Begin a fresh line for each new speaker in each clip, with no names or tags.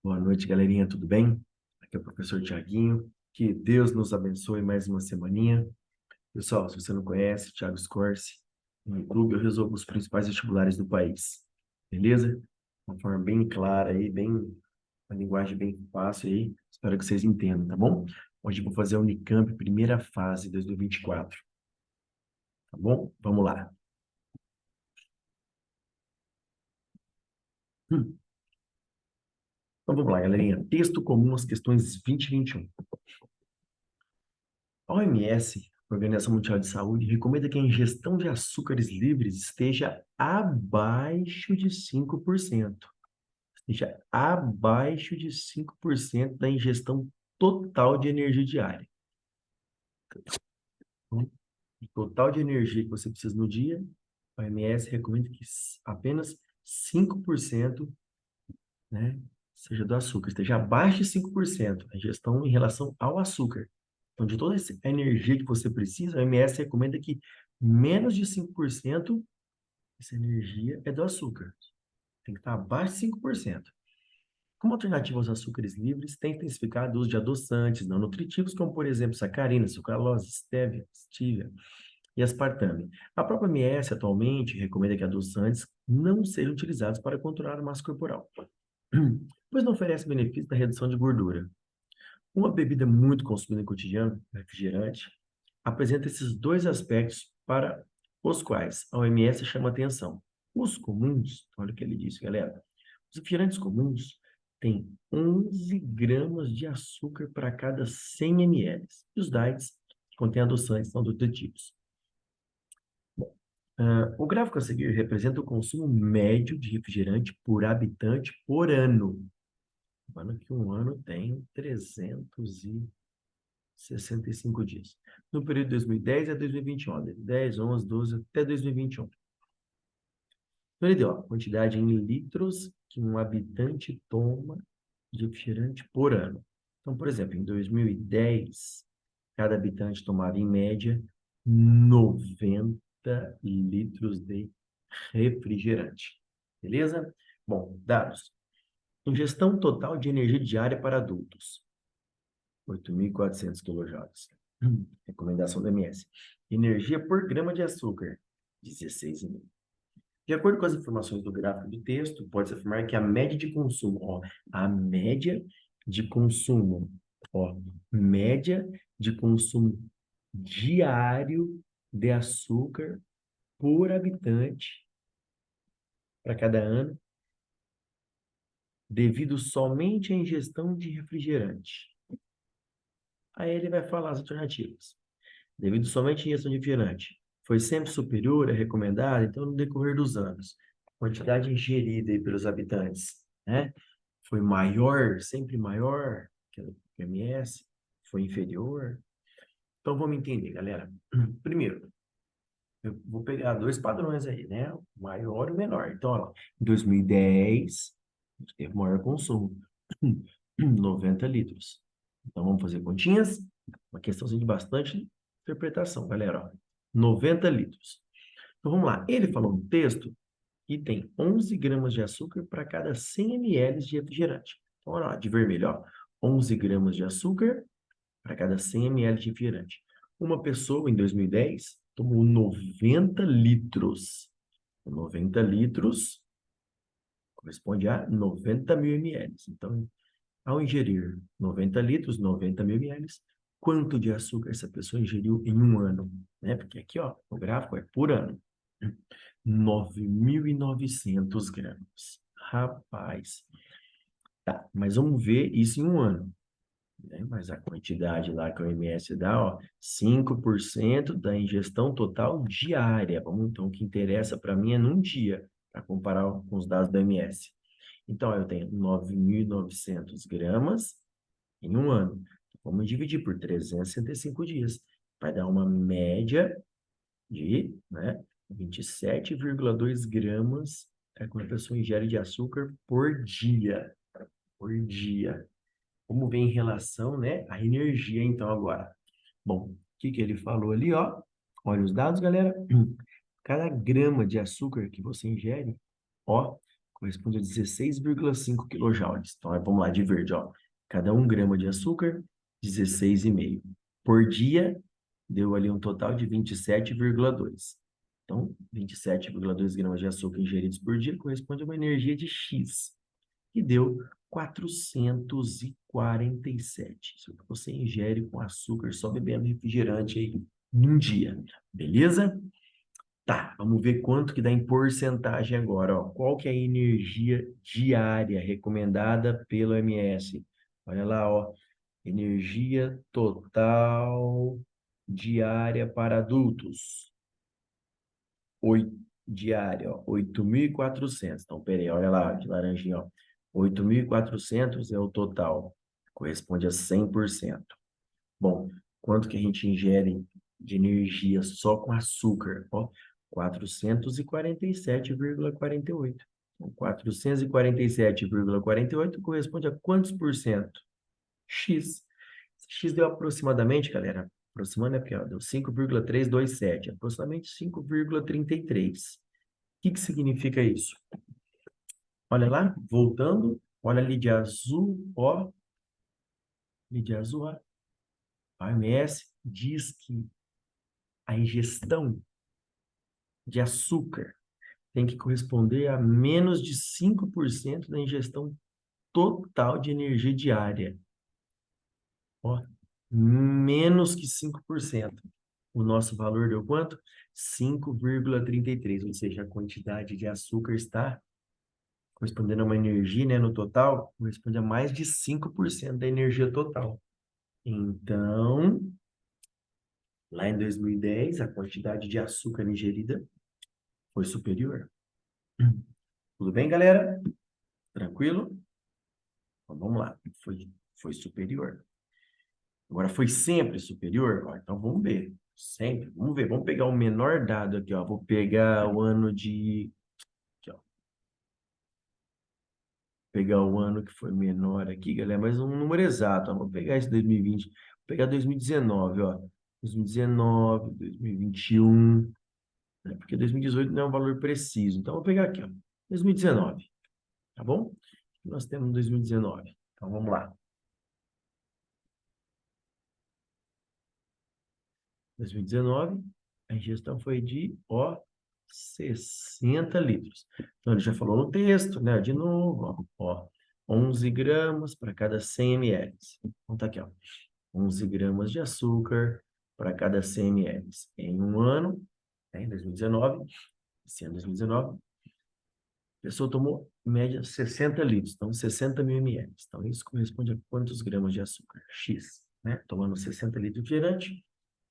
Boa noite, galerinha, tudo bem? Aqui é o professor Tiaguinho. Que Deus nos abençoe mais uma semaninha. Pessoal, se você não conhece, Thiago Scorse, no YouTube eu resolvo os principais vestibulares do país. Beleza? Uma forma bem clara aí, uma linguagem bem fácil aí. Espero que vocês entendam, tá bom? Hoje eu vou fazer a Unicamp, primeira fase, 2024. Tá bom? Vamos lá. Hum. Então vamos lá, galerinha. Texto comum às questões 20 e 21. A OMS, Organização Mundial de Saúde, recomenda que a ingestão de açúcares livres esteja abaixo de 5%. Esteja abaixo de 5% da ingestão total de energia diária. Então, o total de energia que você precisa no dia, a OMS recomenda que apenas 5%, né, seja do açúcar. Esteja abaixo de 5% a ingestão em relação ao açúcar. Então, de toda essa energia que você precisa, a OMS recomenda que menos de 5% essa energia é do açúcar. Tem que estar abaixo de 5%. Como alternativa aos açúcares livres, tem intensificado o uso de adoçantes não nutritivos, como, por exemplo, sacarina, sucralose, stevia e aspartame. A própria OMS atualmente recomenda que adoçantes não sejam utilizados para controlar a massa corporal, pois não oferece benefício da redução de gordura. Uma bebida muito consumida no cotidiano, refrigerante, apresenta esses dois aspectos para os quais a OMS chama atenção. Os comuns, olha o que ele disse, galera. Os refrigerantes comuns têm 11 gramas de açúcar para cada 100 ml. E os diets contêm adoçantes não nutritivos. O gráfico a seguir representa o consumo médio de refrigerante por habitante por ano. Lembrando que um ano tem 365 dias. No período de 2010 a 2021, 10, 11, 12 até 2021. Então, ele deu a quantidade em litros que um habitante toma de refrigerante por ano. Então, por exemplo, em 2010, cada habitante tomava, em média, 90 litros de refrigerante. Beleza? Bom, dados. Ingestão total de energia diária para adultos. 8.400 quilojoules. Recomendação da MS. Energia por grama de açúcar. 16,5. De acordo com as informações do gráfico do texto, pode-se afirmar que a média de consumo, a média de consumo, média de consumo diário de açúcar por habitante para cada ano, devido somente à ingestão de refrigerante. Aí ele vai falar as alternativas. Devido somente à ingestão de refrigerante, foi sempre superior à recomendada, então no decorrer dos anos, a quantidade ingerida aí pelos habitantes, né, foi maior, sempre maior que a OMS, foi inferior. Então vamos entender, galera. Primeiro, eu vou pegar dois padrões aí, né, o maior e o menor. Então, ó, em 2010, a gente teve maior consumo, 90 litros. Então vamos fazer continhas, uma questãozinha de bastante interpretação, galera. Ó. 90 litros. Então vamos lá. Ele falou no texto que tem 11 gramas de açúcar para cada 100 ml de refrigerante. Então, olha lá, de vermelho, ó. 11 gramas de açúcar para cada 100 ml de refrigerante. Uma pessoa, em 2010, tomou 90 litros. 90 litros corresponde a 90 mil ml. Então, ao ingerir 90 litros, 90 mil ml, quanto de açúcar essa pessoa ingeriu em um ano? Né? Porque aqui, ó, o gráfico é por ano. 9.900 gramas. Rapaz. Tá, mas vamos ver isso em um ano. Né? Mas a quantidade lá que o OMS dá, ó, 5% da ingestão total diária. Vamos, então, o que interessa para mim é num dia, para comparar com os dados da OMS. Então, eu tenho 9.900 gramas em um ano. Vamos dividir por 365 dias. Vai dar uma média de, né, 27,2 gramas é quando a pessoa ingere de açúcar por dia. Por dia. Vamos ver em relação, né, à energia, então, agora. Bom, o que que ele falou ali, ó? Olha os dados, galera. Cada grama de açúcar que você ingere, ó, corresponde a 16,5 quilojoules. Então, vamos lá, de verde, ó. Cada 1 grama de açúcar, 16,5. Por dia, deu ali um total de 27,2. Então, 27,2 gramas de açúcar ingeridos por dia corresponde a uma energia de X, que deu 447. Isso que você ingere com açúcar, só bebendo refrigerante aí num dia. Beleza? Tá, vamos ver quanto que dá em porcentagem agora, ó. Qual que é a energia diária recomendada pelo OMS? Olha lá, ó. Energia total diária para adultos. Diária, ó, 8.400. Então, peraí, olha lá, de laranjinha, ó. 8.400 é o total. Corresponde a 100%. Bom, quanto que a gente ingere de energia só com açúcar? Ó, 447,48. Então, 447,48 corresponde a quantos por cento? X. X deu aproximadamente, galera, aproximando é porque ó, deu 5,327, aproximadamente 5,33. O que significa isso? Olha lá, voltando, olha ali de azul, ó, ali de azul, ó. A OMS diz que a ingestão de açúcar tem que corresponder a menos de 5% da ingestão total de energia diária. Ó, menos que 5%. O nosso valor deu quanto? 5,33, ou seja, a quantidade de açúcar está correspondendo a uma energia, né, no total, corresponde a mais de 5% da energia total. Então, lá em 2010, a quantidade de açúcar ingerida foi superior. Tudo bem, galera? Tranquilo? Então, vamos lá. Foi superior. Agora, foi sempre superior? Ó, então, vamos ver. Sempre. Vamos ver. Vamos pegar o menor dado aqui, ó. Vou pegar o ano de... Aqui, ó. Pegar o ano que foi menor aqui, galera, mas um número exato. Ó. Vou pegar esse 2020. Vou pegar 2019, ó. 2019, 2021, né? Porque 2018 não é um valor preciso. Então, vou pegar aqui, ó. 2019, tá bom? Nós temos 2019. Então, vamos lá. 2019, a ingestão foi de, ó, 60 litros. Então, ele já falou no texto, né? De novo, ó, 11 gramas para cada 100 ml. Então, tá aqui, ó. 11 gramas de açúcar para cada 100 ml. Em um ano, né, em 2019, esse ano 2019, a pessoa tomou, em média, 60 litros. Então, 60 mil ml. Então, isso corresponde a quantos gramas de açúcar? X, né? Tomando 60 litros de refrigerante,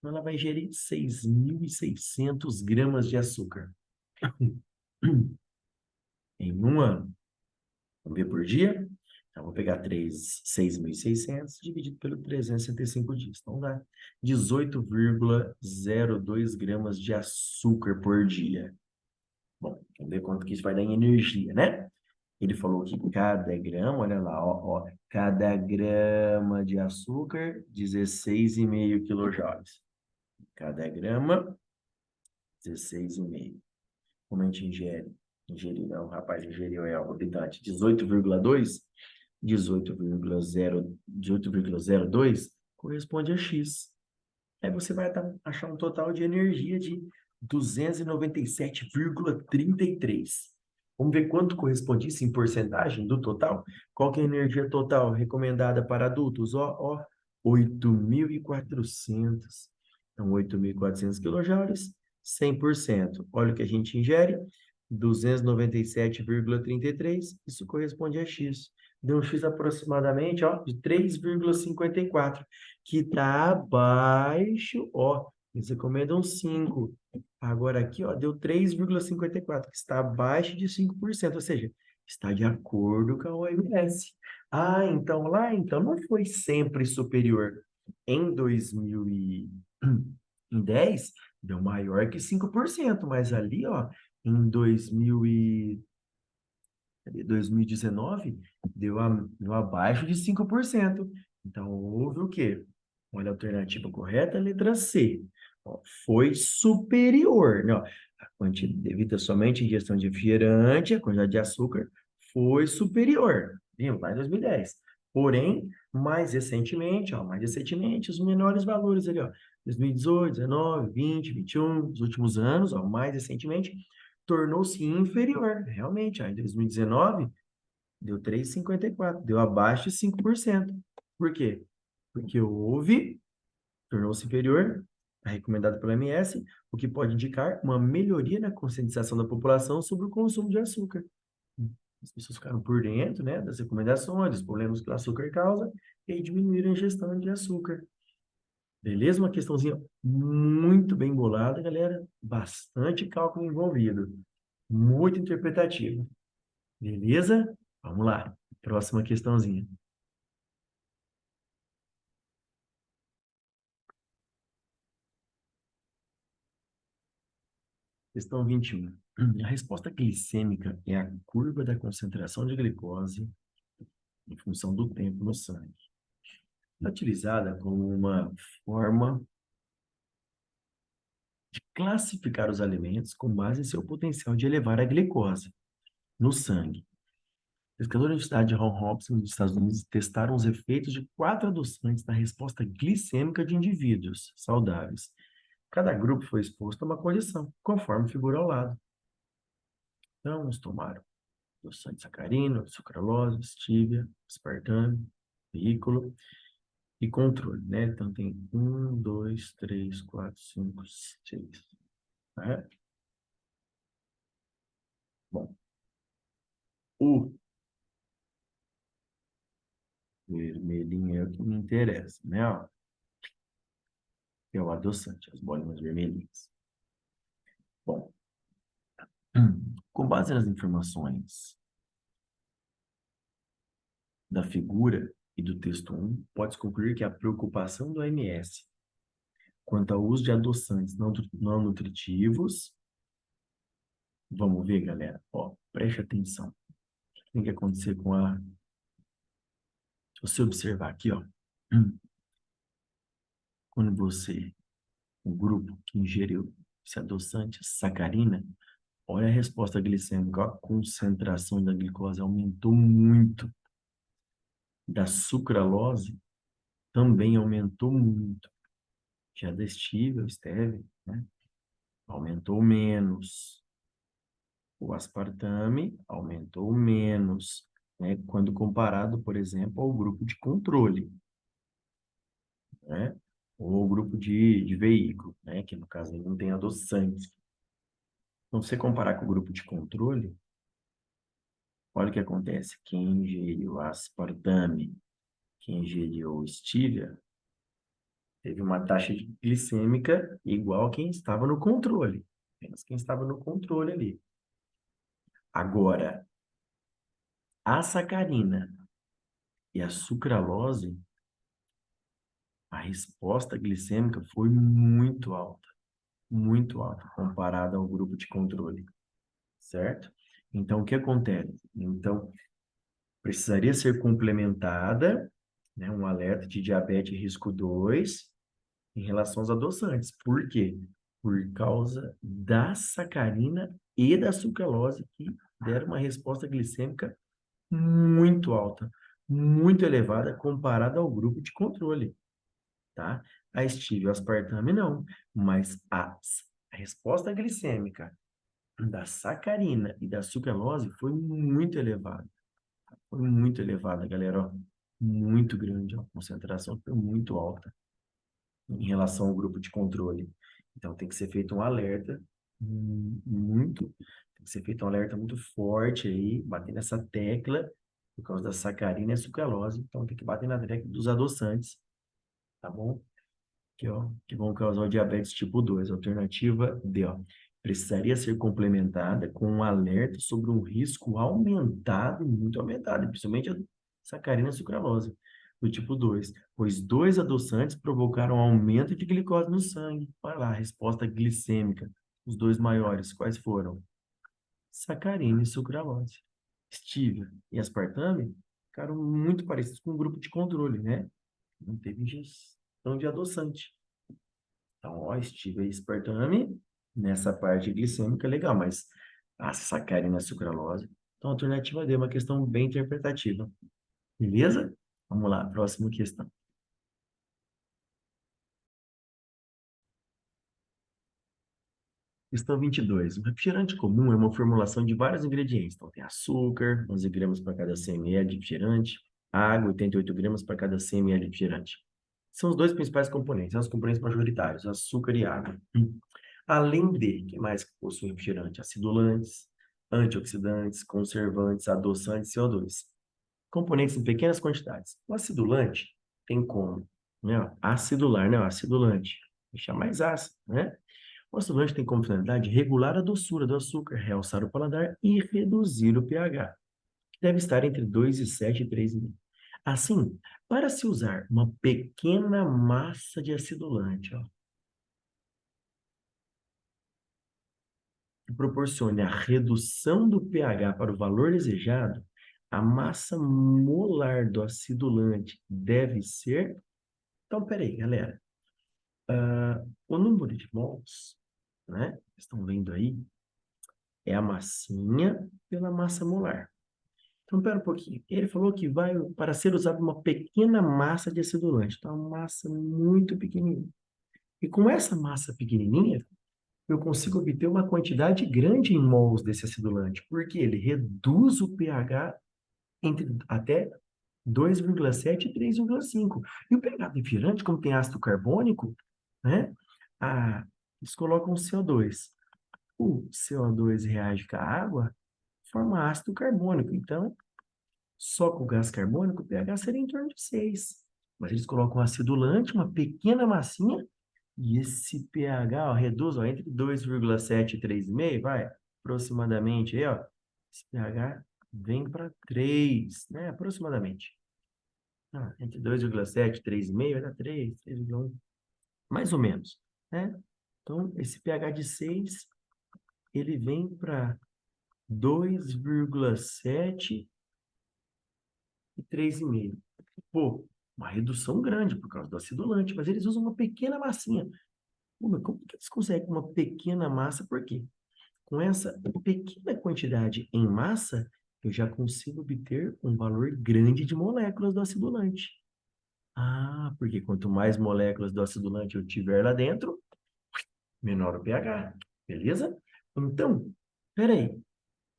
ela vai ingerir 6.600 gramas de açúcar em um ano. Vamos ver por dia? Então, vou pegar 6.600 dividido pelo 365 dias. Então, dá 18,02 gramas de açúcar por dia. Bom, vamos ver quanto que isso vai dar em energia, né? Ele falou que cada grama, olha lá, ó, cada grama de açúcar, 16,5 quilojoules. Cada grama, 16,5. Como a gente ingeriu, não, o rapaz ingeriu, o habitante, 18,2, 18,02 corresponde a X. Aí você vai achar um total de energia de 297,33. Vamos ver quanto corresponde isso em porcentagem do total? Qual que é a energia total recomendada para adultos? Ó, 8.400. Então, 8.400 quilojoules, 100%. Olha o que a gente ingere, 297,33. Isso corresponde a X. Deu um X aproximadamente, ó, de 3,54, que está abaixo, ó, eles recomendam 5. Agora aqui, ó, deu 3,54, que está abaixo de 5%, ou seja, está de acordo com a OMS. Ah, então então não foi sempre superior. Em 2010, deu maior que 5%, mas ali, ó, em 2019, deu abaixo de 5%. Então, houve o quê? Olha a alternativa correta, a letra C. Ó, foi superior, né? Ó, a quantidade, devido somente à ingestão de refrigerante, a quantidade de açúcar foi superior, viu? Lá em 2010. Porém, mais recentemente, ó, mais recentemente, os menores valores ali, ó, 2018, 19, 20, 21, os últimos anos, ó, mais recentemente, tornou-se inferior. Realmente, ó, em 2019, deu 3,54, deu abaixo de 5%. Por quê? Porque houve, tornou-se inferior, a recomendada pela OMS, o que pode indicar uma melhoria na conscientização da população sobre o consumo de açúcar. As pessoas ficaram por dentro, né, das recomendações, dos problemas que o açúcar causa, e aí diminuíram a ingestão de açúcar. Beleza? Uma questãozinha muito bem bolada, galera. Bastante cálculo envolvido. Muito interpretativo. Beleza? Vamos lá. Próxima questãozinha. Questão 21. A resposta glicêmica é a curva da concentração de glicose em função do tempo no sangue. É utilizada como uma forma de classificar os alimentos com base em seu potencial de elevar a glicose no sangue. Pesquisadores da Universidade de Johns Hopkins, nos Estados Unidos, testaram os efeitos de 4 adoçantes na resposta glicêmica de indivíduos saudáveis. Cada grupo foi exposto a uma condição, conforme figura ao lado. Então, eles tomaram adoçante sacarina, sucralose, stevia, aspartame, veículo e controle, né? Então, tem 1, 2, 3, 4, 5, 6. Né? Bom, o vermelhinho é o que me interessa, né? Ó, que é o adoçante, as bolinhas vermelhinhas. Bom, com base nas informações da figura e do texto 1, pode-se concluir que a preocupação do OMS quanto ao uso de adoçantes não nutritivos, vamos ver, galera, ó, preste atenção. O que tem que acontecer com a... Se você observar aqui, ó, quando você, o grupo que ingeriu esse adoçante, sacarina, olha a resposta glicêmica, ó, a concentração da glicose aumentou muito. Da sucralose também aumentou muito. Já da stevia, stevia, né? Aumentou menos. O aspartame aumentou menos, né? Quando comparado, por exemplo, ao grupo de controle, né? Ou o grupo de veículo, né? Que no caso não tem adoçante. Então, se você comparar com o grupo de controle, olha o que acontece. Quem ingeriu aspartame, quem ingeriu stevia, teve uma taxa glicêmica igual a quem estava no controle. Apenas quem estava no controle ali. Agora, a sacarina e a sucralose, a resposta glicêmica foi muito alta comparada ao grupo de controle, certo? Então, o que acontece? Então, precisaria ser complementada, né, um alerta de diabetes risco 2 em relação aos adoçantes. Por quê? Por causa da sacarina e da sucralose que deram uma resposta glicêmica muito alta, muito elevada comparada ao grupo de controle, tá? A stevia e o aspartame não, mas a resposta glicêmica da sacarina e da sucralose foi muito elevada, galera, ó, muito grande, ó, a concentração foi muito alta em relação ao grupo de controle. Então, tem que ser feito um alerta tem que ser feito um alerta muito forte aí, bater nessa tecla, por causa da sacarina e a sucralose. Então, tem que bater na tecla dos adoçantes, tá bom? Que vão causar o diabetes tipo 2. Alternativa D, ó. Precisaria ser complementada com um alerta sobre um risco aumentado, muito aumentado, principalmente a sacarina e a sucralose, do tipo 2, pois dois adoçantes provocaram aumento de glicose no sangue. Olha lá, a resposta glicêmica. Os dois maiores, quais foram? Sacarina e sucralose. Stevia e aspartame ficaram muito parecidos com o grupo de controle, né? Não teve ingestão de adoçante. Então, ó, stevia e aspartame, nessa parte glicêmica, legal, mas a sacarina e a sucralose Então, a alternativa D é uma questão bem interpretativa. Beleza? Vamos lá, próxima questão. Questão 22. O refrigerante comum é uma formulação de vários ingredientes. Então, tem açúcar, 11 gramas para cada 100 ml de refrigerante, água, 88 gramas para cada 100 ml de refrigerante. São os dois principais componentes, são os componentes majoritários, açúcar e água. Além de, que mais que possui refrigerante? Acidulantes, antioxidantes, conservantes, adoçantes e CO2. Componentes em pequenas quantidades. O acidulante tem como, né? Acidular, né? Acidulante. Deixar mais ácido, né? O acidulante tem como finalidade regular a doçura do açúcar, realçar o paladar e reduzir o pH, que deve estar entre 2,7 e 3,5. Assim, para se usar uma pequena massa de acidulante, ó, que proporcione a redução do pH para o valor desejado, a massa molar do acidulante deve ser... Então, peraí, galera. O número de mols, né? Vocês estão vendo aí, é a massinha pela massa molar. Então, pera um pouquinho. Ele falou que vai para ser usado uma pequena massa de acidulante. Então, uma massa muito pequenininha. E com essa massa pequenininha, eu consigo obter uma quantidade grande em mols desse acidulante, porque ele reduz o pH entre até 2,7 e 3,5. E o pH do refrigerante, como tem ácido carbônico, né? Eles colocam CO2. O CO2 reage com a água, forma ácido carbônico. Então, só com o gás carbônico, o pH seria em torno de 6. Mas eles colocam acidulante, uma pequena massinha, e esse pH, ó, reduz, ó, entre 2,7 e 3,5, vai, aproximadamente, aí, ó, esse pH vem para 3, né, aproximadamente. Entre 2,7 e 3,5 vai dar 3, 3,1, mais ou menos, né? Então, esse pH de 6, ele vem para 2,7 e 3,5. Pô, uma redução grande por causa do acidulante, mas eles usam uma pequena massinha. Pô, mas como que eles conseguem uma pequena massa? Por quê? Com essa pequena quantidade em massa, eu já consigo obter um valor grande de moléculas do acidulante. Ah, porque quanto mais moléculas do acidulante eu tiver lá dentro, menor o pH. Beleza? Então, peraí.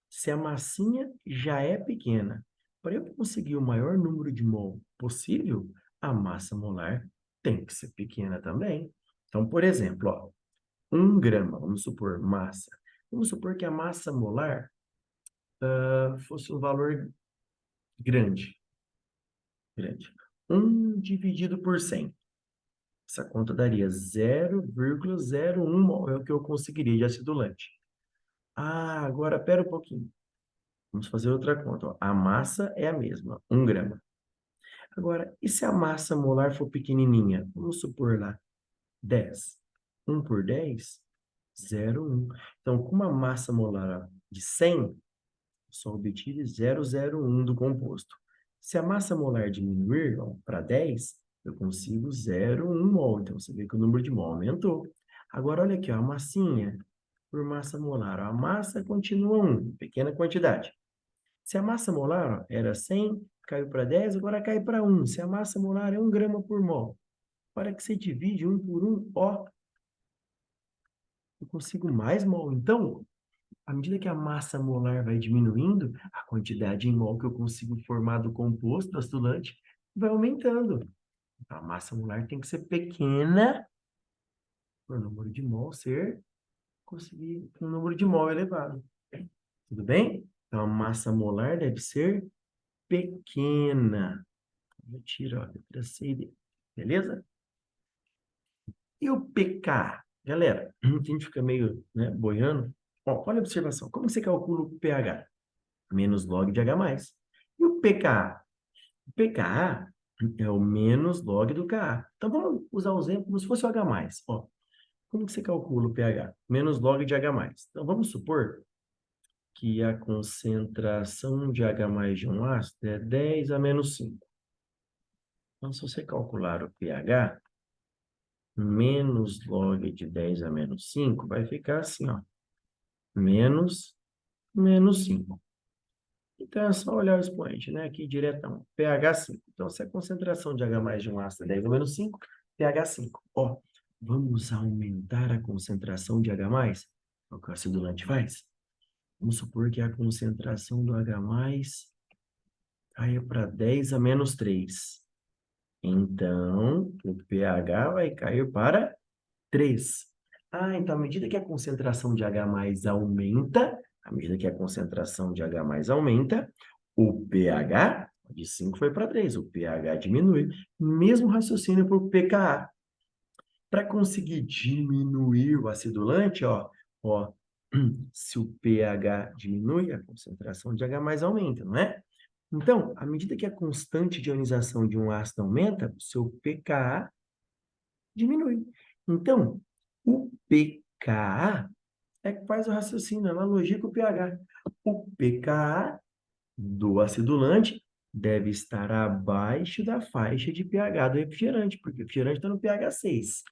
Se a massinha já é pequena, para eu conseguir o maior número de mol possível, a massa molar tem que ser pequena também. Então, por exemplo, ó, 1 grama, vamos supor, massa. Vamos supor que a massa molar fosse um valor grande. Grande. 1 dividido por 100. Essa conta daria 0,01 mol. É o que eu conseguiria de acidulante. Ah, agora, pera um pouquinho. Vamos fazer outra conta. Ó. A massa é a mesma, 1 grama. Agora, e se a massa molar for pequenininha? Vamos supor lá, 10. 1 por 10, 0,1. Então, com uma massa molar de 100, eu só obtive 0,01 do composto. Se a massa molar diminuir para 10, eu consigo 0,1 mol. Então, você vê que o número de mol aumentou. Agora, olha aqui, ó, a massinha por massa molar. Ó, a massa continua 1, pequena quantidade. Se a massa molar ó, era 100, caiu para 10, agora cai para 1. Se a massa molar é 1 grama por mol, para que você divide 1 por 1, ó, eu consigo mais mol. Então, à medida que a massa molar vai diminuindo, a quantidade em mol que eu consigo formar do composto, do acidulante, vai aumentando. Então, a massa molar tem que ser pequena para o número de mol ser, conseguir um número de mol elevado. Tudo bem? Então, a massa molar deve ser pequena. Eu tiro, ó, letra C e D. Beleza? E o pK? Galera, a gente fica meio, né, boiando. Ó, olha a observação. Como você calcula o pH? Menos log de H+. E o pKa? O pKa é o menos log do Ka. Então, vamos usar o exemplo como se fosse o H+. Ó, como que você calcula o pH? Menos log de H+. Então, vamos supor que a concentração de H+ de um ácido é 10 a menos 5. Então, se você calcular o pH, menos log de 10 a menos 5 vai ficar assim, ó. Menos 5. Então, é só olhar o expoente, né? Aqui, diretão. pH 5. Então, se a concentração de H+ de um ácido é 10 ou menos 5, pH 5. Ó, vamos aumentar a concentração de H+? É o que o acidulante faz. Vamos supor que a concentração do H+ caia para 10 a menos 3. Então, o pH vai cair para 3. Ah, então, à medida que a concentração de H+ aumenta, à medida que a concentração de H+ aumenta, o pH de 5 foi para 3, o pH diminui. Mesmo raciocínio para o pKa. Para conseguir diminuir o acidulante, ó, se o pH diminui, a concentração de H+ aumenta, não é? Então, à medida que a constante de ionização de um ácido aumenta, o seu pKa diminui. Então, o pKa é que faz o raciocínio, a analogia com o pH. O pKa do acidulante deve estar abaixo da faixa de pH do refrigerante, porque o refrigerante está no pH 6.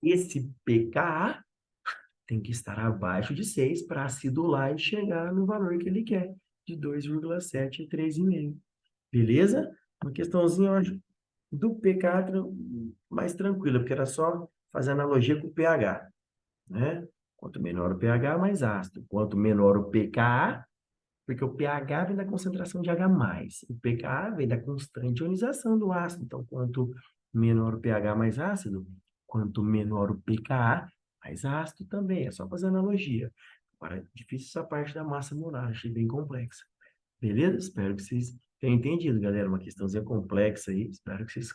Esse pKa tem que estar abaixo de 6 para acidular e chegar no valor que ele quer, de 2,7 e 3,5. Beleza? Uma questãozinha, eu acho, do pKa mais tranquila, porque era só fazer analogia com o pH, né? Quanto menor o pH, mais ácido. Quanto menor o pKa, porque o pH vem da concentração de H+, o pKa vem da constante ionização do ácido. Então, quanto menor o pH, mais ácido. Quanto menor o pKa, mais ácido também. É só fazer analogia. Agora, difícil essa parte da massa molar, achei bem complexa. Beleza? Espero que vocês tenham entendido, galera. Uma questãozinha complexa aí. Espero que vocês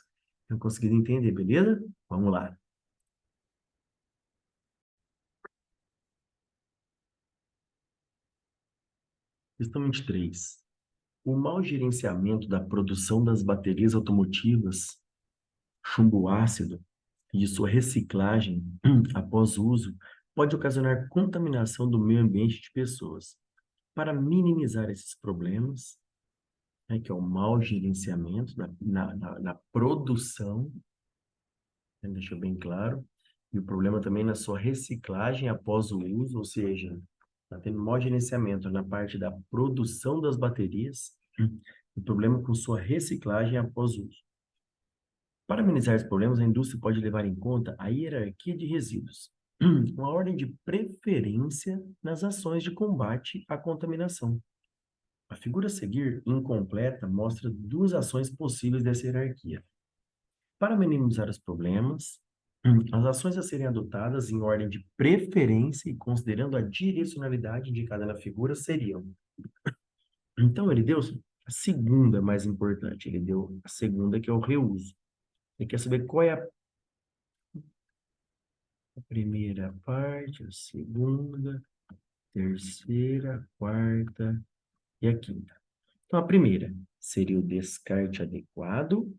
tenham conseguido entender, beleza? Vamos lá. Questão 23. O mau gerenciamento da produção das baterias automotivas, chumbo ácido, e de sua reciclagem após uso, pode ocasionar contaminação do meio ambiente de pessoas. Para minimizar esses problemas, né, que é o mau gerenciamento na produção, né, deixa bem claro, e o problema também na sua reciclagem após o uso, ou seja, está tendo mau gerenciamento na parte da produção das baterias, o problema com sua reciclagem após o uso. Para minimizar os problemas, a indústria pode levar em conta a hierarquia de resíduos, uma ordem de preferência nas ações de combate à contaminação. A figura a seguir, incompleta, mostra duas ações possíveis dessa hierarquia. Para minimizar os problemas, as ações a serem adotadas em ordem de preferência e considerando a direcionalidade indicada na figura seriam. Então, ele deu a segunda mais importante, ele deu a segunda, que é o reuso. Ele quer saber qual é a primeira parte, a segunda, terceira, quarta e a quinta. Então, a primeira seria o descarte adequado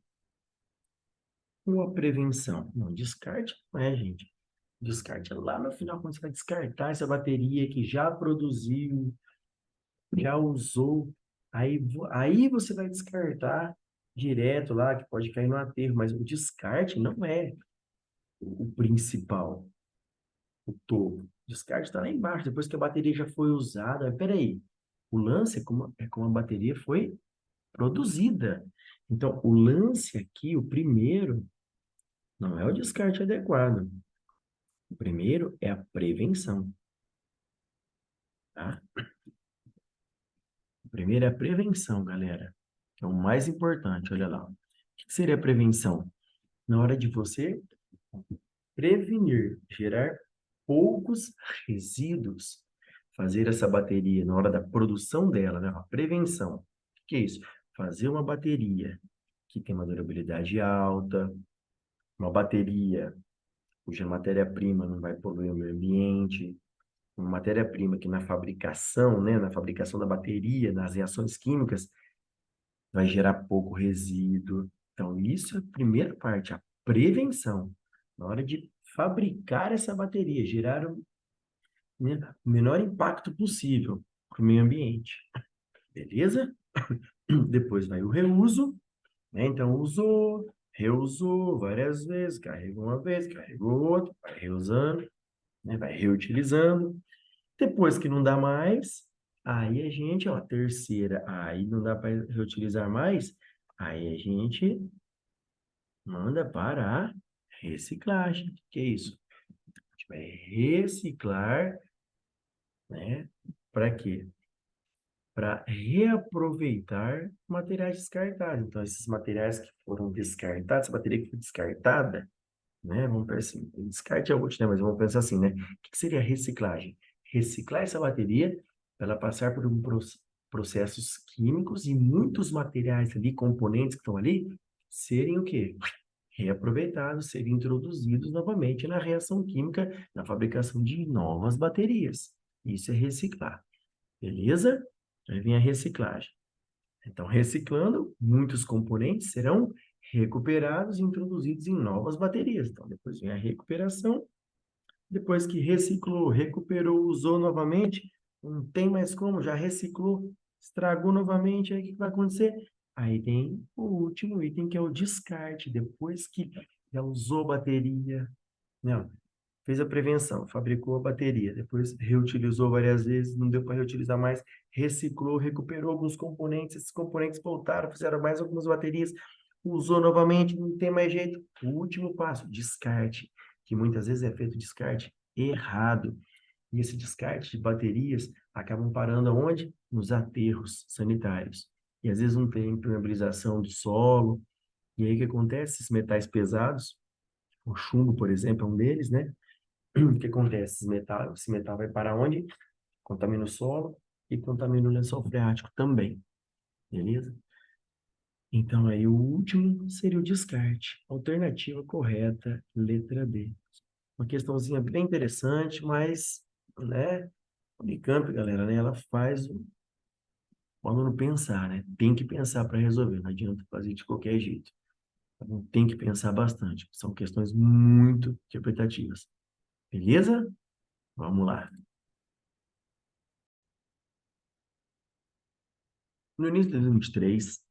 ou a prevenção? Não, descarte não é, gente. Descarte é lá no final, quando você vai descartar essa bateria que já produziu, já usou, aí você vai descartar direto lá, que pode cair no aterro, mas o descarte não é o principal, o topo. O descarte está lá embaixo, depois que a bateria já foi usada. Peraí, o lance é como a bateria foi produzida. Então, o lance aqui, o primeiro, não é o descarte adequado. O primeiro é a prevenção, tá? O primeiro é a prevenção, galera, que é o mais importante, olha lá. O que seria a prevenção? Na hora de você prevenir, gerar poucos resíduos, fazer essa bateria na hora da produção dela, né? A prevenção. O que é isso? Fazer uma bateria que tem uma durabilidade alta, uma bateria cuja matéria-prima não vai poluir o meio ambiente, uma matéria-prima que na fabricação, né, na fabricação da bateria, nas reações químicas, vai gerar pouco resíduo. Então, isso é a primeira parte, a prevenção. Na hora de fabricar essa bateria, gerar né, o menor impacto possível para o meio ambiente. Beleza? Depois vai o reuso, né? Então, usou, reusou várias vezes, carregou uma vez, carregou outra, vai reusando, né? Vai reutilizando. Depois que não dá mais, Aí a gente, ó, terceira, aí não dá para reutilizar mais, aí a gente manda para a reciclagem. Que é isso? A gente vai reciclar, né? Para quê? Para reaproveitar materiais descartados. Então, esses materiais que foram descartados, essa bateria que foi descartada, né? Vamos pensar assim, descarte é útil, né? Mas vamos pensar assim, né? O que seria reciclagem? Reciclar essa bateria para ela passar por processos químicos e muitos materiais ali, componentes que estão ali, serem o quê? Reaproveitados, serem introduzidos novamente na reação química, na fabricação de novas baterias. Isso é reciclar, beleza? Aí vem a reciclagem. Então, reciclando, muitos componentes serão recuperados e introduzidos em novas baterias. Então, depois vem a recuperação. Depois que reciclou, recuperou, usou novamente, não tem mais como, já reciclou, estragou novamente, aí o que vai acontecer? Aí tem o último item, que é o descarte. Depois que já usou bateria, não, fez a prevenção, fabricou a bateria, depois reutilizou várias vezes, não deu para reutilizar mais, reciclou, recuperou alguns componentes, esses componentes voltaram, fizeram mais algumas baterias, usou novamente, não tem mais jeito. O último passo, descarte, que muitas vezes é feito descarte errado. E esse descarte de baterias acabam parando aonde? Nos aterros sanitários. E às vezes não tem impermeabilização do solo. E aí o que acontece? Esses metais pesados, o chumbo, por exemplo, é um deles, né? O que acontece? Esse metal vai para onde? Contamina o solo e contamina o lençol freático também, beleza? Então, aí o último seria o descarte. Alternativa correta, letra D. Uma questãozinha bem interessante, mas, né? Unicamp, galera, né? Ela faz o aluno pensar, né? Tem que pensar para resolver, não adianta fazer de qualquer jeito. Então, tem que pensar bastante. São questões muito interpretativas. Beleza? Vamos lá. No início de 2023,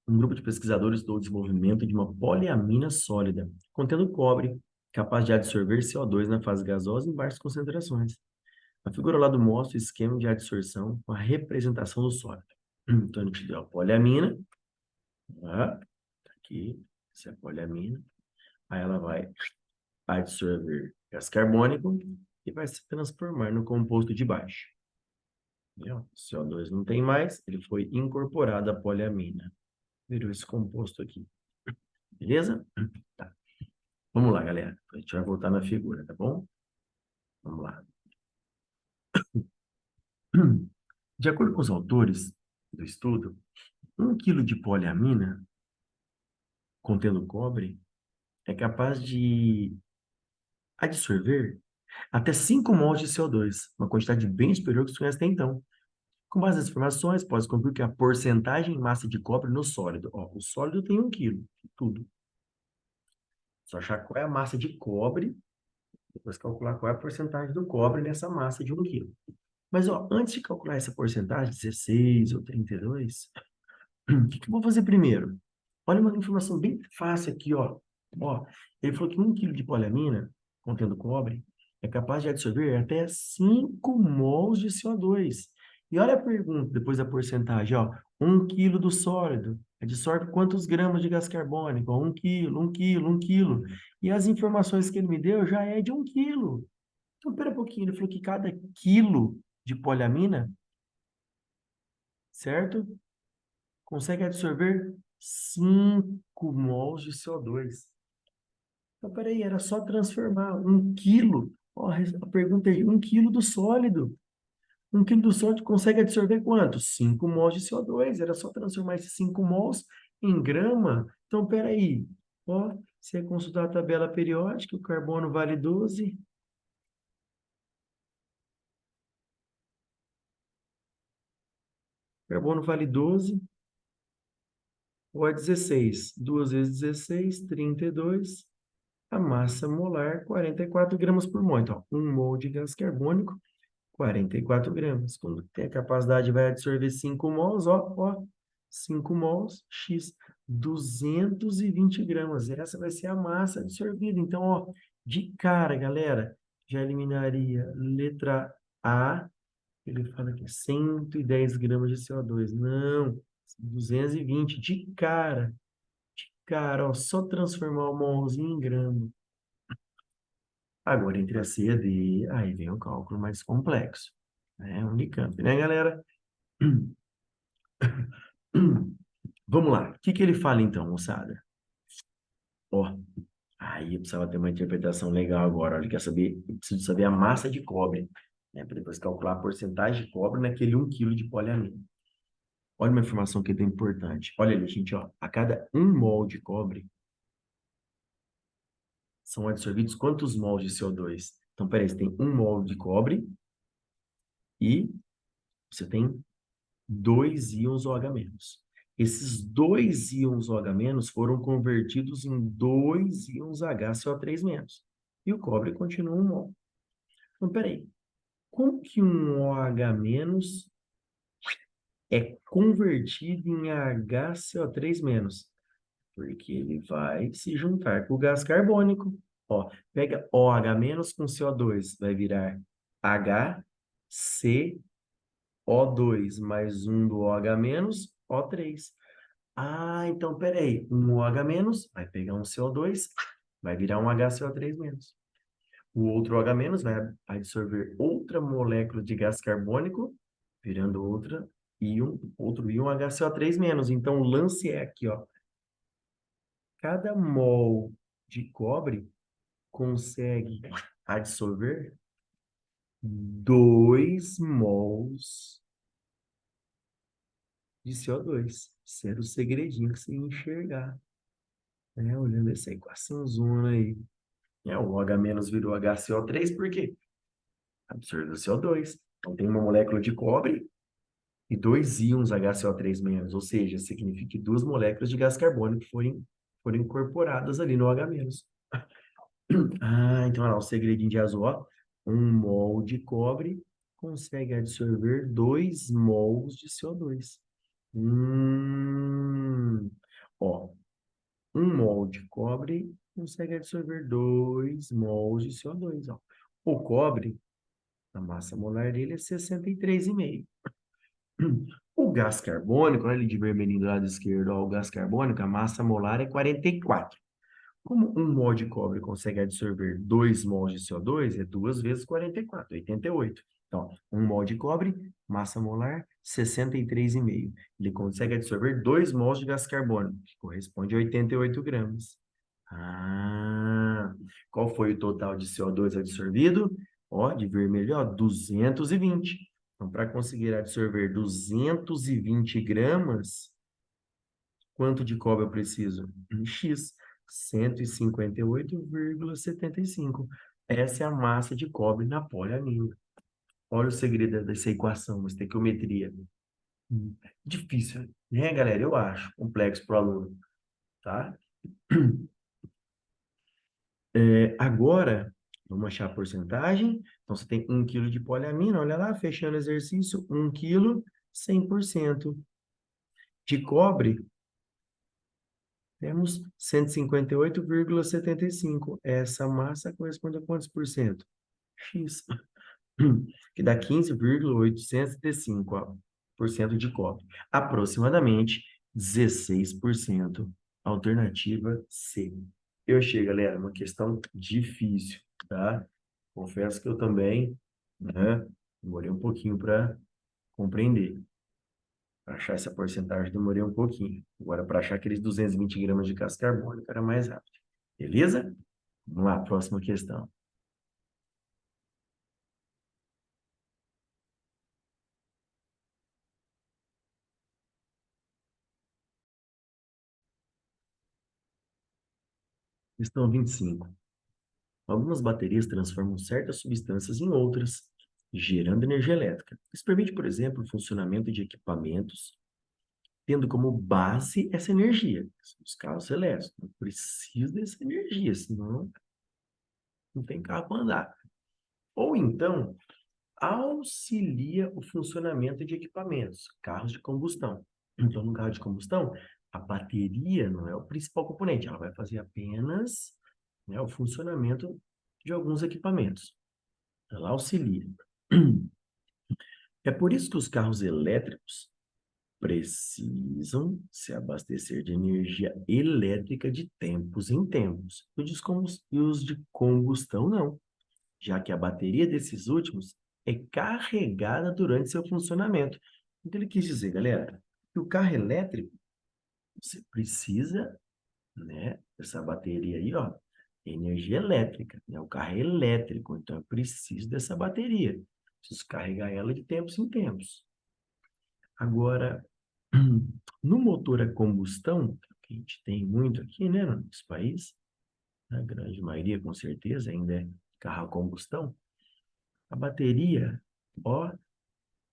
um grupo de pesquisadores estudou o desenvolvimento de uma poliamina sólida, contendo cobre, capaz de absorver CO2 na fase gasosa em baixas concentrações. A figura ao lado mostra o esquema de adsorção com a representação do sólido. Então, a gente deu a poliamina, tá? Aqui, essa é a poliamina. Aí ela vai absorver gás carbônico e vai se transformar no composto de baixo. Entendeu? CO2 não tem mais, ele foi incorporado à poliamina. Virou esse composto aqui. Beleza? Tá. Vamos lá, galera. A gente vai voltar na figura, tá bom? Vamos lá. De acordo com os autores do estudo, 1 quilo de poliamina contendo cobre é capaz de absorver até 5 mols de CO2, uma quantidade bem superior que se conhece até então. Com base nas informações, pode concluir que a porcentagem em massa de cobre no sólido, ó, o sólido tem 1 quilo, tudo. Só achar qual é a massa de cobre, depois calcular qual é a porcentagem do cobre nessa massa de 1 quilo. Mas, ó, antes de calcular essa porcentagem, 16 ou 32, o que eu vou fazer primeiro? Olha uma informação bem fácil aqui, ó. Ó, ele falou que 1 quilo de poliamina, contendo cobre, é capaz de absorver até 5 mols de CO2. E olha a pergunta, depois da porcentagem, ó. 1 quilo do sólido absorve quantos gramas de gás carbônico? Ó, 1 quilo, 1 quilo, 1 quilo. E as informações que ele me deu já é de 1 quilo. Então, pera um pouquinho, ele falou que cada quilo de poliamina, certo? Consegue absorver 5 mols de CO2. Então, peraí, era só transformar 1 quilo. Ó, a pergunta é 1 quilo do sólido. 1 quilo do sólido consegue absorver quanto? 5 mols de CO2. Era só transformar esses 5 mols em grama. Então, peraí. Ó, você consultar a tabela periódica, o carbono vale 12. Carbono vale 12. Ou é 16. 2 vezes 16, 32. A massa molar, 44 gramas por mol. Então, 1 mol de gás carbônico, 44 gramas. Quando tem a capacidade, vai absorver 5 mols, ó, 5 mols, X, 220 gramas. Essa vai ser a massa absorvida. Então, ó, de cara, galera, já eliminaria letra A, Ele fala que é 110 gramas de CO2. Não, 220 de cara. Cara, ó, só transformar o molzinho em grama. Agora, entre a C e a D, aí vem o cálculo mais complexo. Né? Unicamp, né, galera? Vamos lá. O que que ele fala então, moçada? Ó, aí eu precisava ter uma interpretação legal agora. Olha, quer saber? Eu preciso saber a massa de cobre, né? Para depois calcular a porcentagem de cobre naquele 1 quilo de poliamida. Olha uma informação que é importante. Olha ali, gente, ó. A cada 1 mol de cobre são absorvidos quantos mols de CO2? Então, peraí, você tem 1 mol de cobre e você tem 2 íons OH-. Esses 2 íons OH- foram convertidos em 2 íons HCO3-. E o cobre continua 1 mol. Então, peraí. Como que um OH- é convertido em HCO3-? Porque ele vai se juntar com o gás carbônico. Ó, pega OH- com CO2, vai virar HCO2 mais um do OH- O3. Ah, então peraí. Um OH- vai pegar um CO2, vai virar um HCO3-. O outro OH- vai absorver outra molécula de gás carbônico, virando outro íon HCO3-. Então o lance é aqui, ó. Cada mol de cobre consegue absorver 2 mols de CO2. Esse era o segredinho que você ia enxergar, né? Olhando essa equação zona aí. É, o OH- virou HCO3 por quê? Absorveu CO2. Então tem uma molécula de cobre e 2 íons HCO3-, ou seja, significa que 2 moléculas de gás carbônico foram incorporadas ali no OH-. Ah, então olha lá, o segredinho de azul, ó. 1 mol de cobre consegue absorver 2 mols de CO2. Ó, 1 mol de cobre consegue absorver 2 mols de CO2, ó. O cobre, a massa molar dele é 63,5. O gás carbônico, olha ali de vermelhinho do lado esquerdo, ó, o gás carbônico, a massa molar é 44. Como 1 mol de cobre consegue absorver 2 mols de CO2, é 2 vezes 44, 88. Então, 1 mol de cobre, massa molar, 63,5. Ele consegue absorver 2 mols de gás carbônico, que corresponde a 88 gramas. Ah, qual foi o total de CO2 absorvido? Ó, de vermelho, ó, 220. Então, para conseguir absorver 220 gramas, quanto de cobre eu preciso? X, 158,75. Essa é a massa de cobre na poliamina. Olha o segredo dessa equação, estequiometria. Hum, Difícil, né, galera? Eu acho complexo para o aluno, tá? Agora, vamos achar a porcentagem. Então, você tem 1 quilo de poliamina, olha lá, fechando o exercício, 1 quilo, 100%. De cobre, temos 158,75. Essa massa corresponde a quantos por cento? X, que dá 15,805 por cento de cobre. Aproximadamente 16%. Alternativa C. Eu achei, galera, uma questão difícil, tá? Confesso que eu também, né, demorei um pouquinho para compreender. Para achar essa porcentagem, demorei um pouquinho. Agora, para achar aqueles 220 gramas de gás carbônico, era mais rápido. Beleza? Vamos lá, próxima questão. Questão 25. Algumas baterias transformam certas substâncias em outras, gerando energia elétrica. Isso permite, por exemplo, o funcionamento de equipamentos, tendo como base essa energia. Os carros elétricos não precisam dessa energia, senão não tem carro para andar. Ou então, auxilia o funcionamento de equipamentos, carros de combustão. Então, no carro de combustão, a bateria não é o principal componente, ela vai fazer apenas, né, o funcionamento de alguns equipamentos. Ela auxilia. É por isso que os carros elétricos precisam se abastecer de energia elétrica de tempos em tempos. E os de combustão não, já que a bateria desses últimos é carregada durante seu funcionamento. Então ele quis dizer, galera, que o carro elétrico você precisa, né, dessa bateria aí, ó, energia elétrica, né? O carro é elétrico, então eu preciso dessa bateria. Preciso carregar ela de tempos em tempos. Agora, no motor a combustão, que a gente tem muito aqui, né, no nosso país, a grande maioria, com certeza, ainda é carro a combustão, a bateria, ó,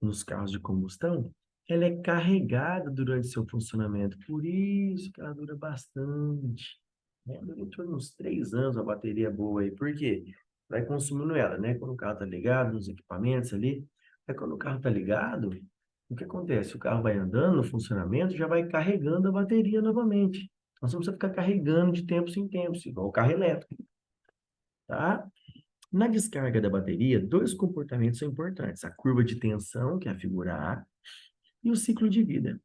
nos carros de combustão, ela é carregada durante seu funcionamento. Por isso que ela dura bastante. Né? Dura em torno de uns 3 anos a bateria é boa aí. Por quê? Vai consumindo ela, né? Quando o carro está ligado, nos equipamentos ali. Aí quando o carro está ligado, o que acontece? O carro vai andando no funcionamento, já vai carregando a bateria novamente. Então você não precisa ficar carregando de tempos em tempos, igual o carro elétrico, tá? Na descarga da bateria, dois comportamentos são importantes: a curva de tensão, que é a figura A, e o ciclo de vida.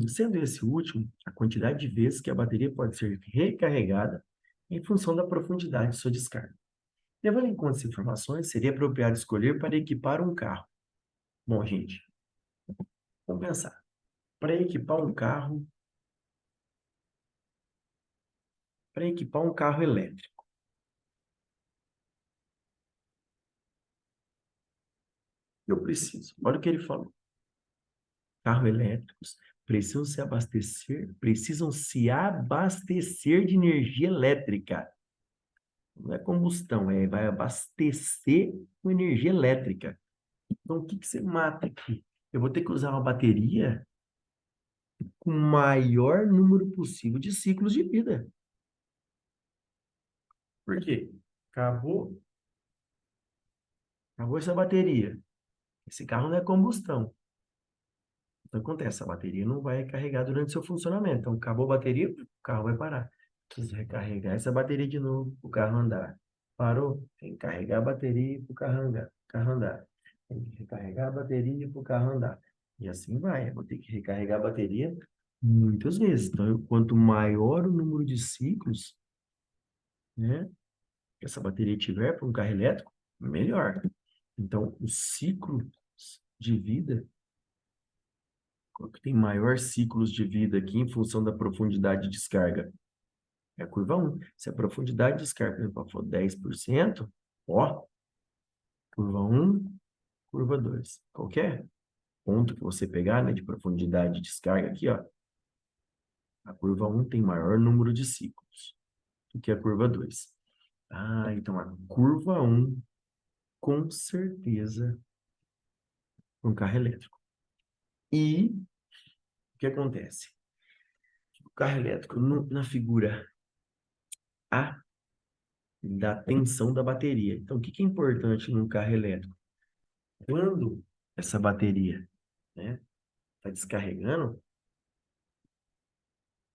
Sendo esse último, a quantidade de vezes que a bateria pode ser recarregada em função da profundidade de sua descarga. Levando em conta essas informações, seria apropriado escolher para equipar um carro. Bom, gente, vamos pensar. Para equipar um carro elétrico, eu preciso. Olha o que ele falou. Carros elétricos precisam se abastecer de energia elétrica. Não é combustão, vai abastecer com energia elétrica. Então, o que que você mata aqui? Eu vou ter que usar uma bateria com o maior número possível de ciclos de vida. Por quê? Acabou, acabou essa bateria. Esse carro não é combustão. Então, acontece, a bateria não vai carregar durante seu funcionamento. Então, acabou a bateria, o carro vai parar. Precisa recarregar essa bateria de novo para o carro andar. Parou? Tem que carregar a bateria para o carro andar. Tem que recarregar a bateria para o carro andar. E assim vai. Eu vou ter que recarregar a bateria muitas vezes. Então, quanto maior o número de ciclos, né, que essa bateria tiver para um carro elétrico, melhor. Então, o ciclo de vida, qual que tem maior ciclos de vida aqui em função da profundidade de descarga? É a curva 1. Se a profundidade de descarga, por exemplo, for 10%, ó, curva 1, curva 2. Qualquer ponto que você pegar, né, de profundidade de descarga aqui, ó, a curva 1 tem maior número de ciclos do que a curva 2. Ah, então a curva 1, com certeza, é um carro elétrico. E o que acontece? O carro elétrico, na figura A, da tensão da bateria. Então, o que que é importante num carro elétrico? Quando essa bateria, né, está descarregando,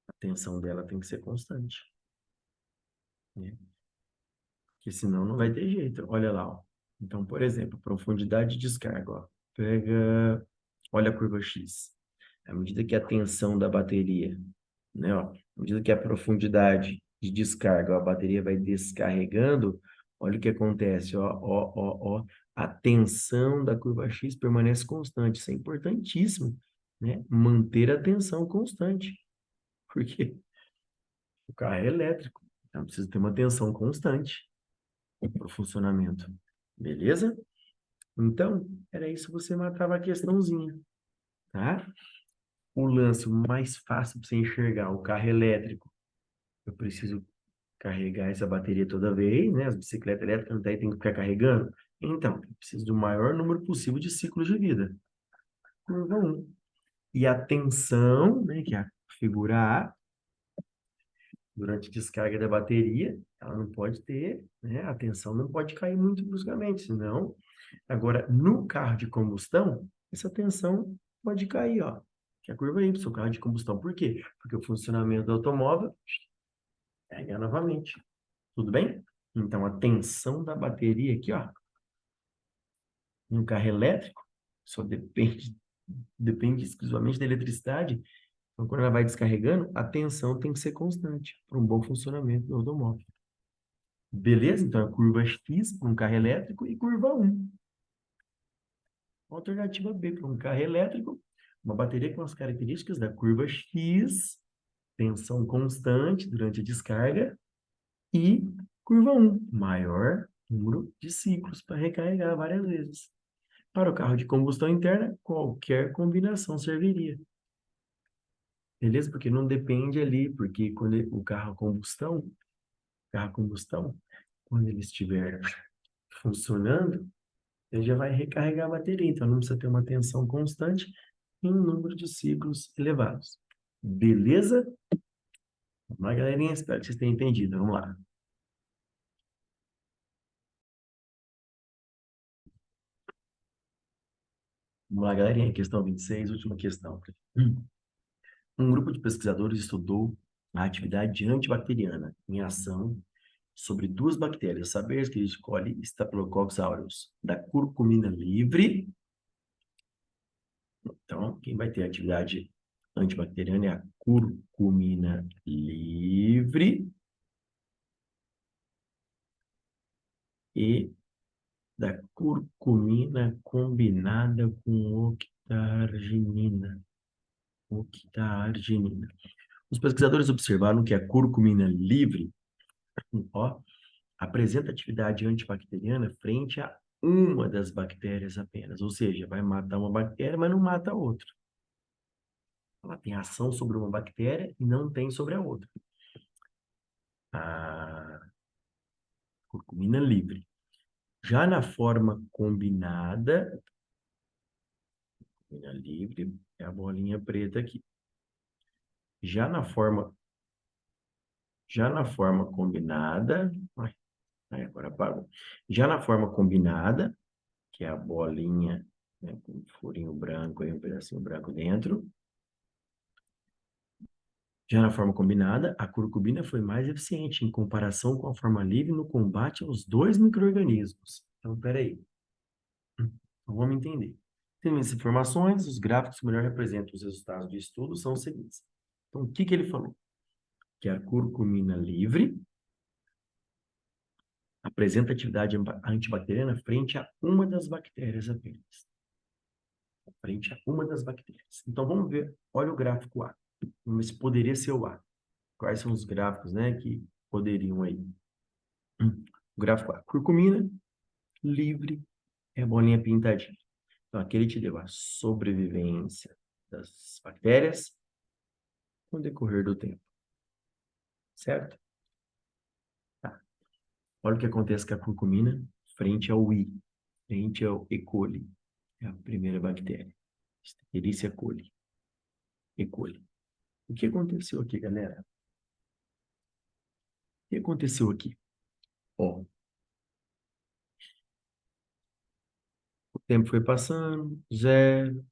a tensão dela tem que ser constante, né? Porque senão não vai ter jeito. Olha lá, ó. Então, por exemplo, profundidade de descarga, ó. Pega, olha a curva X. À medida que a tensão da bateria, né, ó, à medida que a profundidade de descarga, ó, a bateria vai descarregando, olha o que acontece, ó, a tensão da curva X permanece constante. Isso é importantíssimo, né? Manter a tensão constante, porque o carro é elétrico, então precisa ter uma tensão constante para o funcionamento. Beleza? Então, era isso, você matava a questãozinha, tá? O lance mais fácil para você enxergar, o carro elétrico. Eu preciso carregar essa bateria toda vez, né? As bicicletas elétricas não tem que ficar carregando. Então, eu preciso do maior número possível de ciclos de vida. Curva 1. E a tensão, né, que é a figura A, durante a descarga da bateria, ela não pode ter, né? A tensão não pode cair muito bruscamente, senão. Agora, no carro de combustão, essa tensão pode cair, ó. Que é a curva Y, o carro de combustão. Por quê? Porque o funcionamento do automóvel carrega novamente. Tudo bem? Então, a tensão da bateria aqui, ó, no carro elétrico, só depende exclusivamente da eletricidade. Então, quando ela vai descarregando, a tensão tem que ser constante para um bom funcionamento do automóvel. Beleza? Então, a curva X para um carro elétrico e curva 1. Alternativa B para um carro elétrico, uma bateria com as características da curva X, tensão constante durante a descarga, e curva 1, maior número de ciclos para recarregar várias vezes. Para o carro de combustão interna, qualquer combinação serviria. Beleza? Porque não depende ali, porque quando o carro a combustão, quando ele estiver funcionando, ele já vai recarregar a bateria, então não precisa ter uma tensão constante e um número de ciclos elevados. Beleza? Vamos lá, galerinha, espero que vocês tenham entendido. Vamos lá. Vamos lá, galerinha, questão 26, última questão. Um grupo de pesquisadores estudou a atividade antibacteriana em ação sobre duas bactérias, saber que escolhe Staphylococcus aureus da curcumina livre. Então, quem vai ter atividade antibacteriana é a curcumina livre e da curcumina combinada com octarginina. Octarginina. Os pesquisadores observaram que a curcumina livre, ó, apresenta atividade antibacteriana frente a uma das bactérias apenas, ou seja, vai matar uma bactéria, mas não mata a outra. Ela tem ação sobre uma bactéria e não tem sobre a outra. A curcumina livre. Já na forma combinada, curcumina livre é a bolinha preta aqui. Já na forma combinada, agora apagou. Já na forma combinada, que é a bolinha, né, com um furinho branco e um pedacinho branco dentro. Já na forma combinada, a curcumina foi mais eficiente em comparação com a forma livre no combate aos dois micro-organismos. Então, peraí. Então, vamos entender. Tendo essas informações, os gráficos que melhor representam os resultados do estudo são os seguintes. Então, o que que ele falou? Que a curcumina livre apresenta atividade antibacteriana frente a uma das bactérias apenas. Frente a uma das bactérias. Então, vamos ver. Olha o gráfico A. Vamos ver se poderia ser o A. Quais são os gráficos, né, que poderiam aí? O gráfico A. Curcumina livre é a bolinha pintadinha. Então, aqui ele te deu a sobrevivência das bactérias com o decorrer do tempo. Certo? Tá. Olha o que acontece com a curcumina frente ao I, frente ao E. coli. É a primeira bactéria. Escherichia coli. E. coli. O que aconteceu aqui, galera? O que aconteceu aqui? Ó, o tempo foi passando, 0,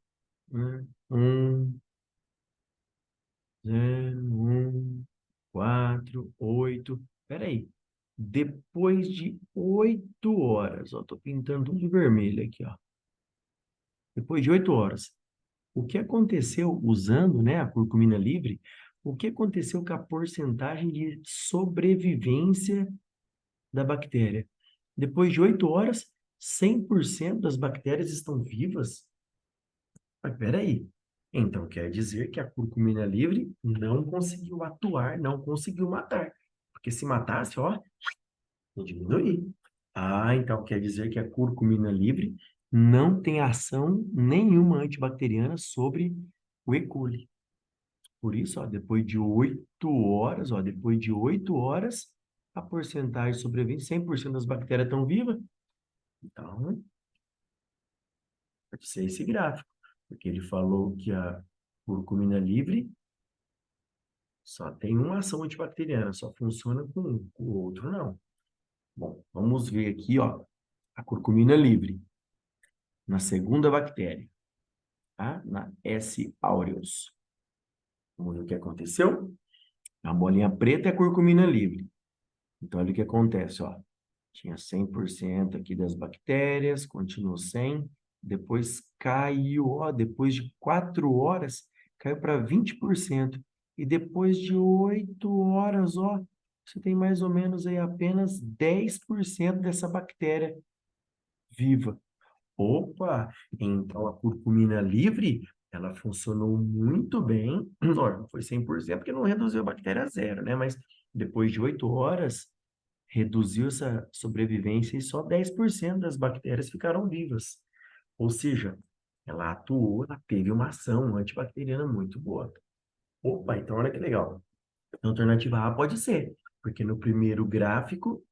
né? 1, 0, 1, 4, 8. Peraí. Depois de 8 horas, ó, tô pintando tudo de vermelho aqui, ó. Depois de 8 horas, o que aconteceu usando, né, a curcumina livre? O que aconteceu com a porcentagem de sobrevivência da bactéria? Depois de 8 horas, 100% das bactérias estão vivas? Mas peraí. Então quer dizer que a curcumina livre não conseguiu atuar, não conseguiu matar. Porque se matasse, ó, ia diminuir. Ah, então quer dizer que a curcumina livre não tem ação nenhuma antibacteriana sobre o E. coli. Por isso, ó, depois de 8 horas, ó, depois de 8 horas, a porcentagem de sobrevivência, 100% das bactérias estão vivas. Então, pode ser esse gráfico, porque ele falou que a curcumina livre só tem uma ação antibacteriana, só funciona com um, com o outro não. Bom, vamos ver aqui, ó, a curcumina livre na segunda bactéria, tá? Na S. aureus. Vamos ver o que aconteceu? A bolinha preta é a curcumina livre. Então, olha o que acontece, ó. Tinha 100% aqui das bactérias, continuou 100. Depois caiu, ó, depois de 4 horas, caiu para 20%. E depois de 8 horas, ó, você tem mais ou menos aí apenas 10% dessa bactéria viva. Opa, então a curcumina livre, ela funcionou muito bem. Ó, não foi 100% porque não reduziu a bactéria a zero, né? Mas depois de 8 horas, reduziu essa sobrevivência e só 10% das bactérias ficaram vivas. Ou seja, ela atuou, ela teve uma ação antibacteriana muito boa. Opa, então olha que legal. A alternativa A pode ser, porque no primeiro gráfico,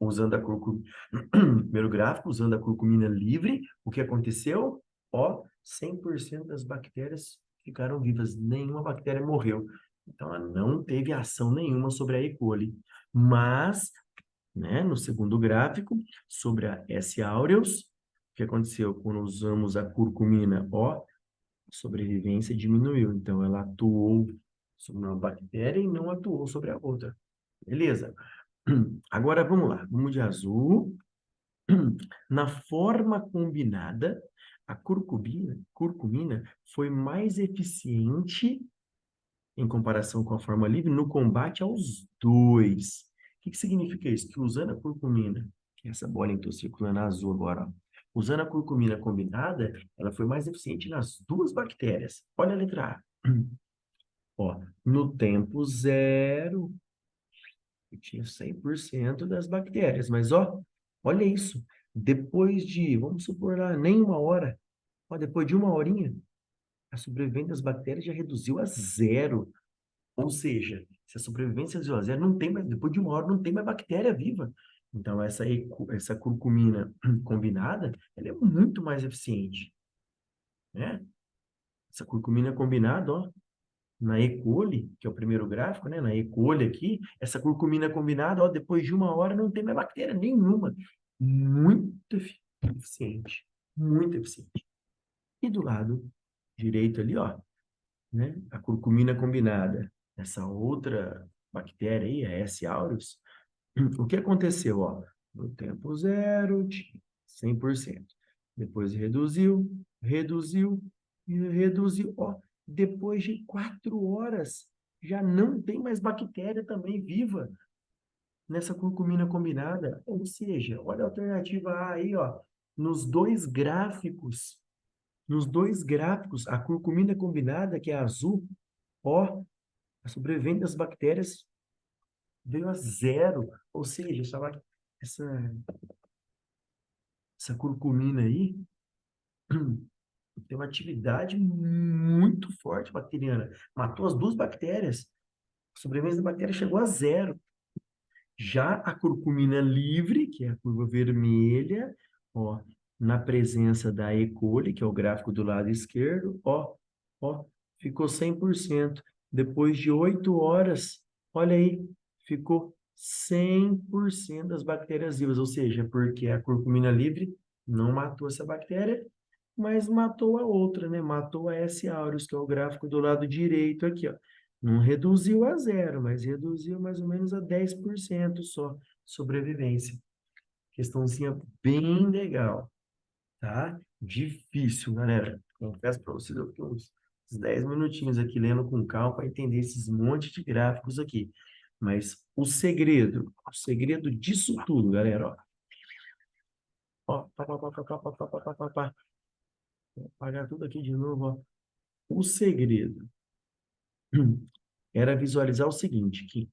usando a curcumina, primeiro gráfico, usando a curcumina livre, o que aconteceu? Ó, 100% das bactérias ficaram vivas, nenhuma bactéria morreu. Então, ela não teve ação nenhuma sobre a E. coli. Mas, né, no segundo gráfico, sobre a S. aureus, o que aconteceu quando usamos a curcumina? Ó, a sobrevivência diminuiu. Então, ela atuou sobre uma bactéria e não atuou sobre a outra. Beleza? Agora, vamos lá. Vamos de azul. Na forma combinada, a curcumina foi mais eficiente em comparação com a forma livre no combate aos dois. O que significa isso? Que usando a curcumina, que é essa bolinha que estou circulando azul agora, ó, usando a curcumina combinada, ela foi mais eficiente nas duas bactérias. Olha a letra A. Ó, no tempo zero, eu tinha 100% das bactérias, mas ó, olha isso. Depois de, vamos supor lá, nem uma hora, ó, depois de uma horinha, a sobrevivência das bactérias já reduziu a zero. Ou seja, se a sobrevivência reduziu a zero, não tem mais, depois de uma hora não tem mais bactéria viva. Então, essa curcumina combinada, ela é muito mais eficiente, né? Essa curcumina combinada, ó, na E. coli, que é o primeiro gráfico, né? Na E. coli aqui, essa curcumina combinada, ó, depois de uma hora não tem mais bactéria nenhuma. Muito eficiente. Muito eficiente. E do lado direito ali, ó, né? A curcumina combinada. Essa outra bactéria aí, a S. aureus, o que aconteceu, ó? No tempo zero, tinha 100%. Depois reduziu e reduziu. Ó, depois de 4 horas, já não tem mais bactéria também viva nessa curcumina combinada. Ou seja, olha a alternativa A aí, ó. Nos dois gráficos, a curcumina combinada, que é azul, ó, a sobrevivência das bactérias veio a zero. Ou seja, essa, essa curcumina aí tem uma atividade muito forte bacteriana. Matou as duas bactérias. A sobrevivência da bactéria chegou a zero. Já a curcumina livre, que é a curva vermelha, ó, na presença da E. coli, que é o gráfico do lado esquerdo, ó, ficou 100%. Depois de 8 horas, olha aí, ficou 100% das bactérias vivas, ou seja, porque a curcumina livre não matou essa bactéria, mas matou a outra, né? Matou a S. aureus, que é o gráfico do lado direito aqui, ó. Não reduziu a zero, mas reduziu mais ou menos a 10% só sobrevivência. Questãozinha bem legal, tá? Difícil, galera. Confesso para vocês, eu fiquei uns 10 minutinhos aqui lendo com calma para entender esses monte de gráficos aqui. Mas o segredo disso tudo, galera, ó, pá, pá, pá, pá, pá, pá, pá, pá, pá, pá. Vou apagar tudo aqui de novo, ó. O segredo era visualizar o seguinte, que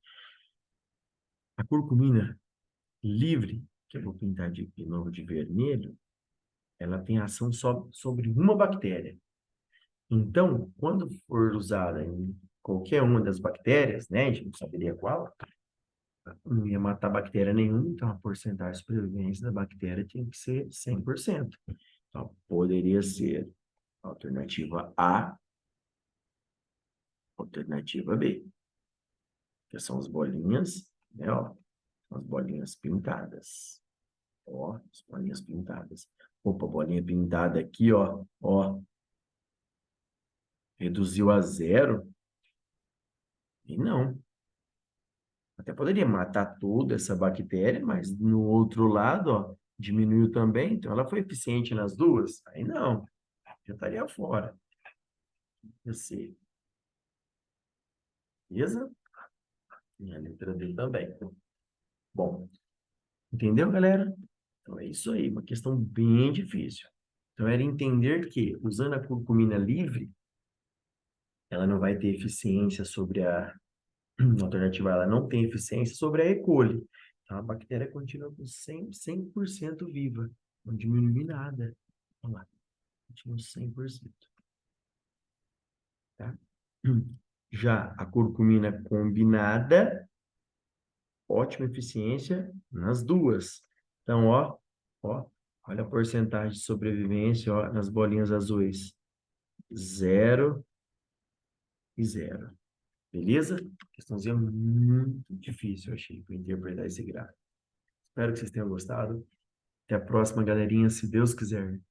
a curcumina livre, que eu vou pintar de novo de vermelho, ela tem ação só sobre uma bactéria. Então, quando for usada em qualquer uma das bactérias, né, a gente não saberia qual, não ia matar bactéria nenhuma, então a porcentagem de sobrevivência da bactéria tinha que ser 100%. Então, poderia ser alternativa A, alternativa B, que são as bolinhas, né, ó, as bolinhas pintadas. Ó, as bolinhas pintadas. Opa, bolinha pintada aqui, ó, reduziu a zero. E não. Até poderia matar toda essa bactéria, mas no outro lado, ó, diminuiu também, então ela foi eficiente nas duas? Aí não, já estaria fora. Eu sei. Beleza? E a letra D também. Bom, entendeu, galera? Então é isso aí, uma questão bem difícil. Então era entender que, usando a curcumina livre, ela não vai ter eficiência sobre a alternativa, ela não tem eficiência sobre a E. coli. Então a bactéria continua com 100% viva, não diminui nada. Vamos lá, continua 100%. Tá? Já a curcumina combinada, ótima eficiência nas duas. Então, ó, olha a porcentagem de sobrevivência, ó, nas bolinhas azuis. 0 e 0. Beleza? Questãozinha muito difícil, eu achei, para interpretar esse gráfico. Espero que vocês tenham gostado. Até a próxima, galerinha, se Deus quiser.